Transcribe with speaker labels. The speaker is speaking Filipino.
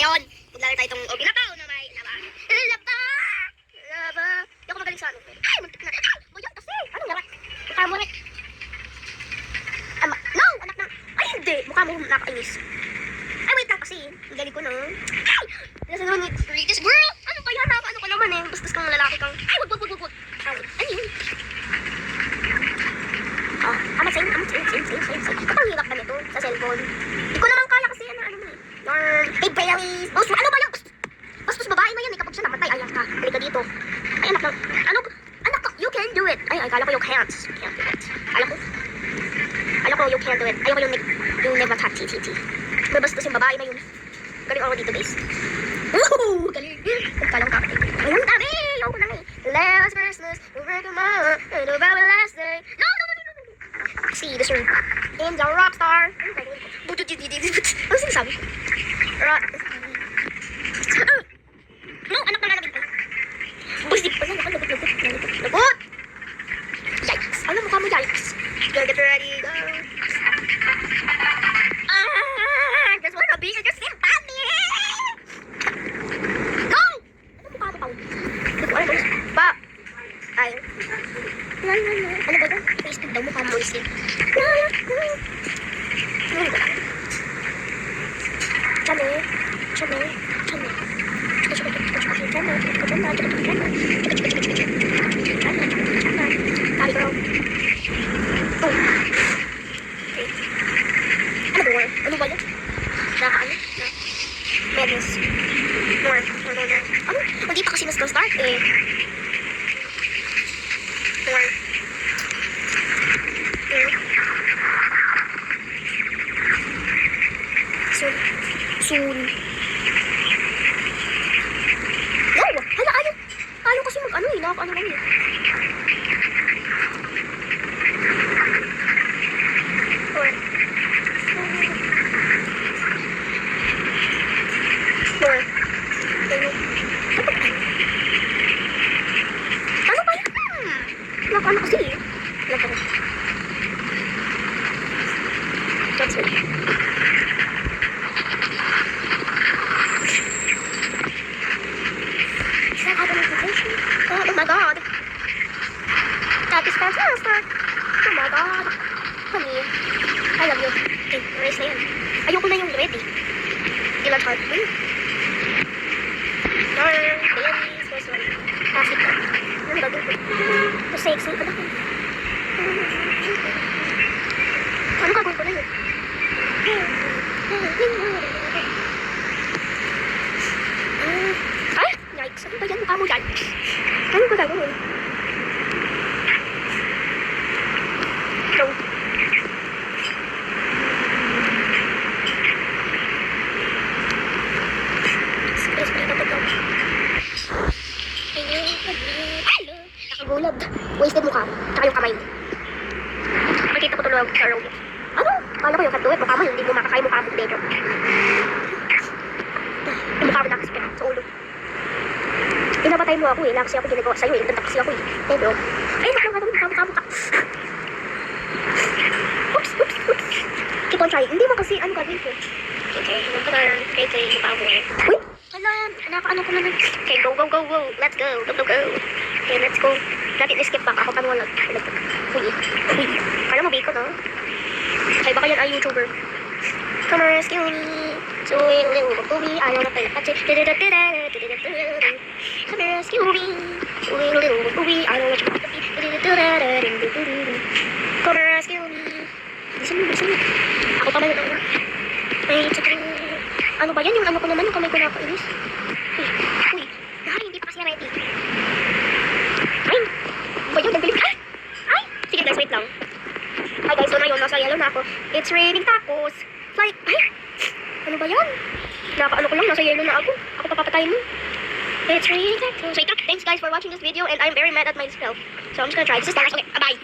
Speaker 1: ngayon, maglalaro tayo itong labaw na may laba. Laba. Hindi ako magaling sa ano. Ay, muntik na. Ay, boyan kasi. Anong laba? Mukha mo rin. No, anak na. Ay, hindi. Mukha mo nakakainis. Ay, wait lang kasi. Ang galing ko na. Ay, nasa naman with greatest girl. Ano pa yan? Ano ka naman eh. Bastos kang lalaki kang. Ay, wag. Ay, ano yun? Same. Kapag hirap na nito sa cellphone. Hindi ko naman kaya kasi ano eh. Hey, berries. Boss, ano ba yan? Bastos babae na yan eh. Kapag siya namatay, ayan ka. Halika dito. Ay, anak lang. Anak ka, you can do it. Ay, kala ko you can't. You can't do it. Kala ko you can't do it. Ayaw ko yung never cat, May bastos yung babae na yun. Galing ako dito, guys. Galing. Kalang kakatay. Ayun, dami. Ayaw ko lang eh. Last Christmas, over tomorrow, and about the last day. No. See the sir. And the rock star. Ano sinasabi? No, anak na lalagin ko. Boys, di pa yan. Lagot! Yikes. Ano mukha mo, yikes? Get ready, go. Just wanna be your sympathy. Go! Ano mukha mo, Pao? Ba? Ay. Ano ba yun? Facebook daw mukha mo, isip. Ano ba yun? Madness. More. Ano? Hindi pa kasi start eh. More. Soon. No! Hala, ayaw kasi mag-ano eh. Nakak-ano lang eh. Ano ba yan? Nakak-ano kasi eh. That's it. Oh my god. That is fantastic. Oh my god. Honey, I love you. Okay, race na yan. Ayoko na yung red eh. Ilan heart. Sorry. Classic na. Ano ba dito? The sexy. Ano gagawin ko na yun? Ay! Yikes! Ano ba yan? Mukha mo yikes. Ano ba gagawin? Go. Hello! Nakagulab. Wasted mukha mo. Tsaka yung kamay mo. Makita ko tuloy sa road. Ano? Kala ko yung katuwid. Mukha mo yung hindi mo makakaya mukha mo. Dito. Yung mukha mo nakaspit sa ulo. Pinabatay mo ako eh. Wala kasi ako ginagawa sa'yo eh. Nagtanda kasi ako eh. Pero, ay, naklang mukha. Oops. Keep on trying. Hindi mo kasi, ano gagawin ko? Okay, mukha mo eh. Uy! Hala, nakaano ko naman. Okay, go. Let's go. Okay, let's go. Natin skip back. Ako panuwalag. Uy. Kala mo bacon, no? Okay, baka yan ay YouTuber. Come on, rescue me. So, little baby, ayaw na tayo. Come on, rescue me. So, little baby, ayaw na tayo. Come on, rescue me. Bilisan mo. Ako pa ba yun? Ano ba yan? Yung ano ko naman, yung kamay ko nakainis. Uy. Hindi pa kasi ready. Ay! Ba yun? Nagbilig ka? Ay! Sige guys, wait lang. Hi guys, so na yun. Nasa yellow na ako. It's raining tacos. Like, ay! Ano ba yan? Nakaano ko lang, nasa yellow na ako. Ako papapatayin mo. It's raining tacos. Wait lang. Thanks guys for watching this video and I'm very mad at myself. So I'm just gonna try. This is the last. Okay, bye.